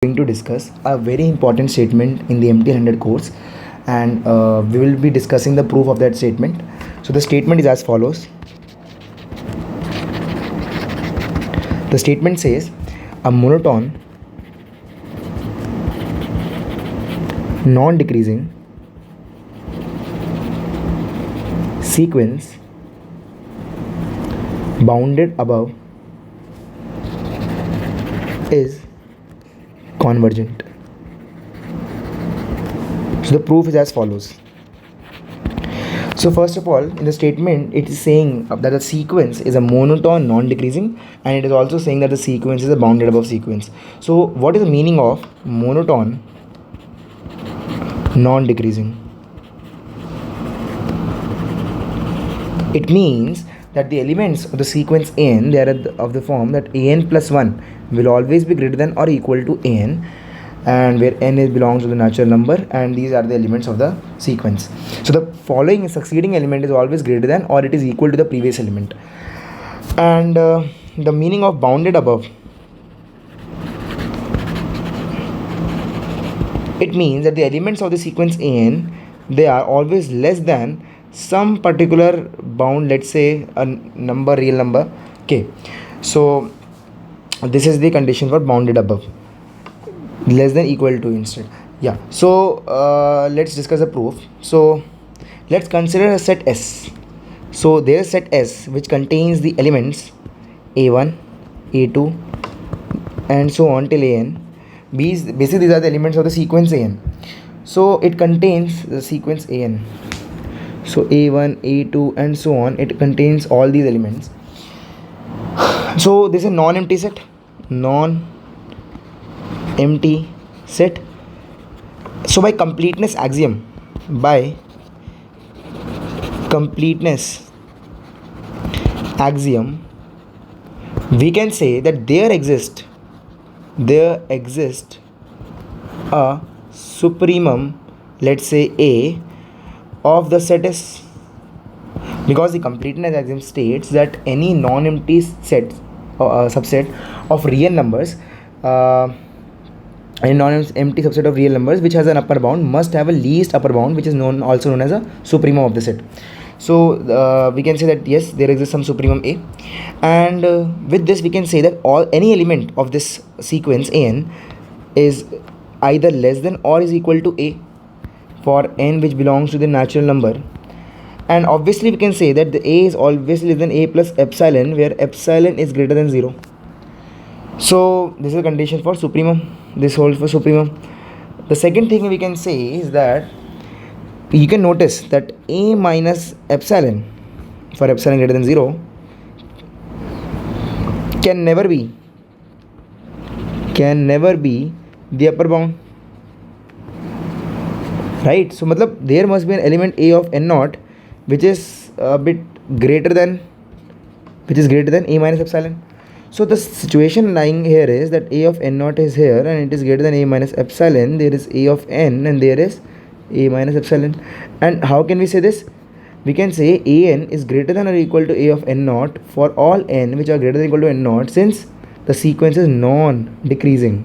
going to discuss a very important statement in the MT100 course, and we will be discussing the proof of that statement. So the statement is as follows. The statement says a monotone, non-decreasing sequence bounded above is convergent. So the proof is as follows. So first of all, in the statement it is saying that the sequence is a monotone non-decreasing, and it is also saying that the sequence is a bounded above sequence. So what is the meaning of monotone non-decreasing? It means that the elements of the sequence n, they are of the form that an plus 1 will always be greater than or equal to an, and where n belongs to the natural number, and these are the elements of the sequence. So the following succeeding element is always greater than or it is equal to the previous element. And the meaning of bounded above, it means that the elements of the sequence an, they are always less than some particular bound, let's say a number, real number. Okay, so this is the condition for bounded above, less than equal to instead. Yeah, so let's discuss a proof. So let's consider a set S. So there is set S which contains the elements a1, a2 and so on till an. Basically these are the elements of the sequence an. So it contains the sequence an. So a1, a2 and so on, it contains all these elements. So this is a non-empty set. Non-empty set. So by completeness axiom, we can say that there exists a supremum, let's say A, of the set S, because the completeness axiom states that any non-empty set subset of real numbers, a non-empty subset of real numbers which has an upper bound must have a least upper bound, which is also known as a supremum of the set. So we can say that yes, there exists some supremum A, and with this we can say that any element of this sequence an is either less than or is equal to A for n which belongs to the natural number. And obviously we can say that the A is always less than A plus epsilon, where epsilon is greater than 0. So this is a condition for supremum. This holds for supremum. The second thing we can say is that you can notice that A minus epsilon, for epsilon greater than 0, can never be the upper bound, right? So there must be an element A of n naught which is a bit greater than A minus epsilon. So the situation lying here is that A of n naught is here and it is greater than A minus epsilon. There is A of n and there is A minus epsilon. And how can we say this? We can say an is greater than or equal to A of n naught for all n which are greater than or equal to n naught, since the sequence is non-decreasing.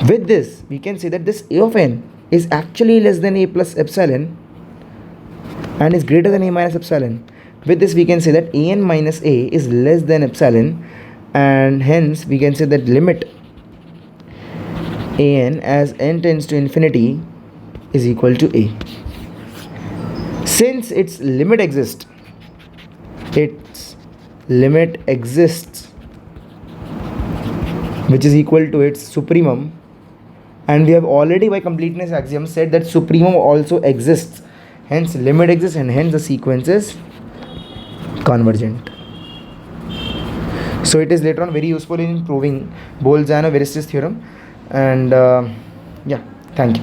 With this, we can say that this A of n is actually less than A plus epsilon and is greater than A minus epsilon. With this, we can say that an minus A is less than epsilon, and hence we can say that limit an as n tends to infinity is equal to A. Since its limit exists, which is equal to its supremum, and we have already by completeness axiom said that supremum also exists, hence limit exists, and hence the sequence is convergent. So it is later on very useful in proving Bolzano-Weierstrass theorem. And yeah, thank you.